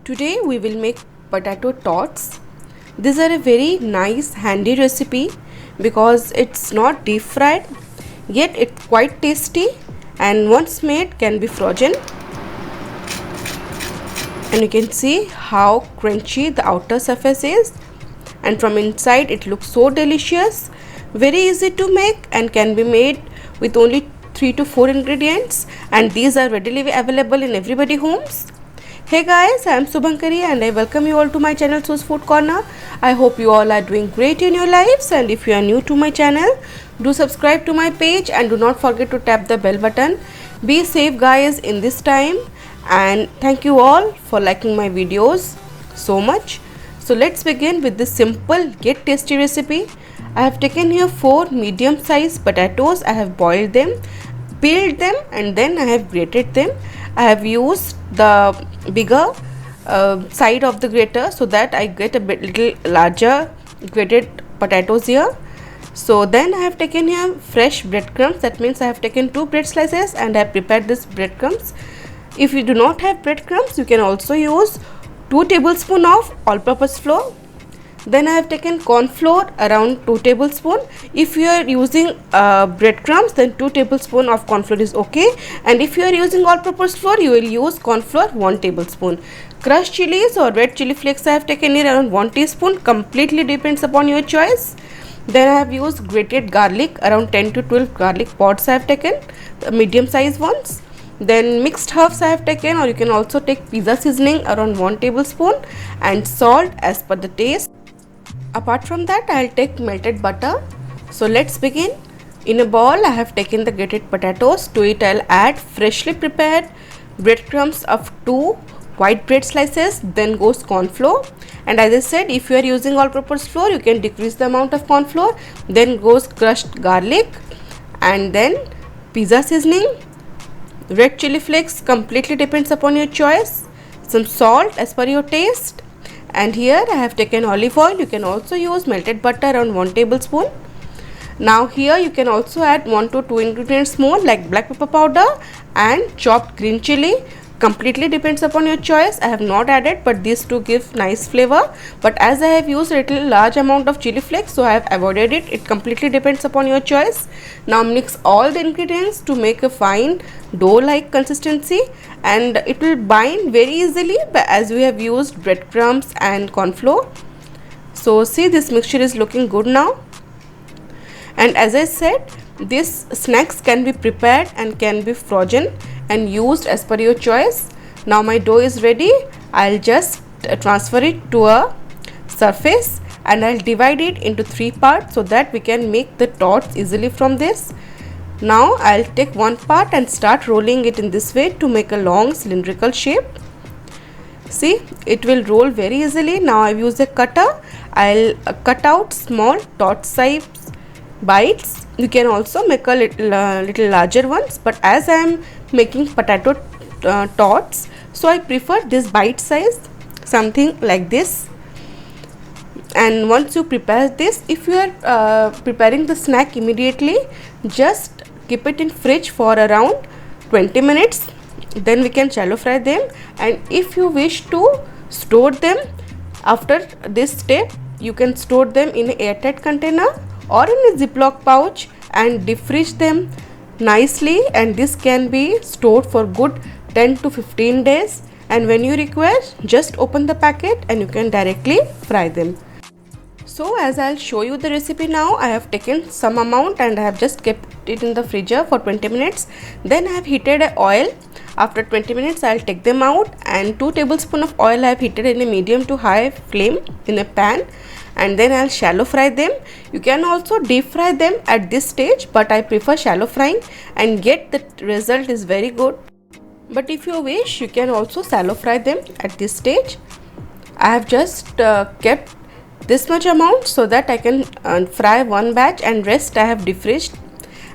Today we will make potato tots. These are a very nice handy recipe because it's not deep fried, yet it's quite tasty and once made can be frozen. And you can see how crunchy the outer surface is, and from inside it looks so delicious. Very easy to make and can be made with only 3 to 4 ingredients, and these are readily available in everybody's homes. Hey guys, I am Subhankari and I welcome you all to my channel Su's Food Corner. I hope you all are doing great in your lives, and if you are new to my channel, do subscribe to my page and do not forget to tap the bell button. Be safe guys in this time, and thank you all for liking my videos so much. So let's begin with this simple yet tasty recipe. I have taken here 4 medium sized potatoes. I have boiled them, peeled them, and then I have grated them. I have used the bigger side of the grater so that I get a little larger grated potatoes here. So then I have taken here fresh breadcrumbs. That means I have taken 2 bread slices and I have prepared this breadcrumbs. If you do not have breadcrumbs, you can also use 2 tablespoons of all-purpose flour. Then I have taken corn flour around 2 tablespoons. If you are using breadcrumbs, then 2 tablespoons of corn flour is okay. And if you are using all-purpose flour, you will use corn flour 1 tablespoon. Crushed chilies or red chili flakes I have taken here around 1 teaspoon. Completely depends upon your choice. Then I have used grated garlic, around 10 to 12 garlic pods I have taken, medium size ones. Then mixed herbs I have taken, or you can also take pizza seasoning around 1 tablespoon, and salt as per the taste. Apart from that, I will take melted butter. So let's begin. In a bowl, I have taken the grated potatoes. To it, I will add freshly prepared breadcrumbs of 2 white bread slices. Then goes corn flour. And as I said, if you are using all-purpose flour, you can decrease the amount of corn flour. Then goes crushed garlic, and then pizza seasoning, red chili flakes, completely depends upon your choice, some salt as per your taste. And here I have taken olive oil. You can also use melted butter around 1 tablespoon. Now here you can also add 1 to 2 ingredients more like black pepper powder and chopped green chili. Completely depends upon your choice. I have not added, but these two give nice flavor. But as I have used a little large amount of chili flakes, so I have avoided it. It completely depends upon your choice. Now mix all the ingredients to make a fine dough-like consistency, and it will bind very easily as we have used breadcrumbs and corn flour. So see, this mixture is looking good now. And as I said, these snacks can be prepared and can be frozen and used as per your choice. Now my dough is ready. I'll just transfer it to a surface and I'll divide it into 3 parts so that we can make the tots easily from this. Now I'll take one part and start rolling it in this way to make a long cylindrical shape. See, it will roll very easily. Now I've used a cutter. I'll cut out small tot size bites. You can also make a little larger ones, but as I am making potato tots, so I prefer this bite size, something like this. And once you prepare this, if you are preparing the snack immediately, just keep it in fridge for around 20 minutes. Then we can shallow fry them, and if you wish to store them after this step, you can store them in an airtight container or in a ziploc pouch and defreeze them nicely, and this can be stored for good 10 to 15 days, and when you require, just open the packet and you can directly fry them. So as I'll show you the recipe now, I have taken some amount and I have just kept it in the freezer for 20 minutes. Then I have heated a oil. After 20 minutes I'll take them out, and 2 tablespoons of oil I have heated in a medium to high flame in a pan, and then I'll shallow fry them. You can also deep fry them at this stage, but I prefer shallow frying and yet the result is very good. But if you wish, you can also shallow fry them at this stage. I have just kept this much amount so that I can fry one batch, and rest I have defrizzed.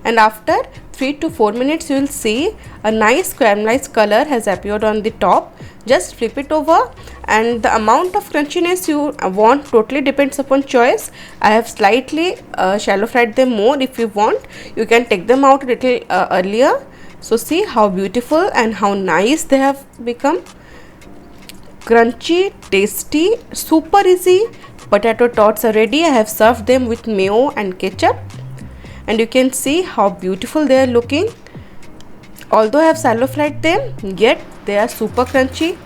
And after 3 to 4 minutes, you will see a nice caramelized color has appeared on the top. Just flip it over, and the amount of crunchiness you want totally depends upon choice. I have slightly shallow fried them more. If you want, you can take them out a little earlier. So see how beautiful and how nice they have become. crunchy, tasty, super easy potato tots are ready. I have served them with mayo and ketchup, and you can see how beautiful they are looking. Although I have shallow fried them, yet they are super crunchy,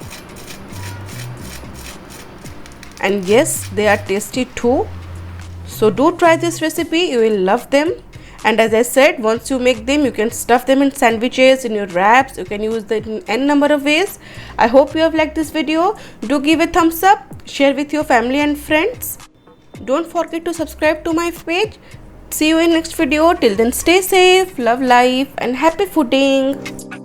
and yes, they are tasty too. So do try this recipe, you will love them. And as I said, once you make them, you can stuff them in sandwiches, in your wraps. You can use them in n number of ways. I hope you have liked this video. Do give a thumbs up, share with your family and friends. Don't forget to subscribe to my page. See you in next video. Till then, stay safe, love life, and happy fooding.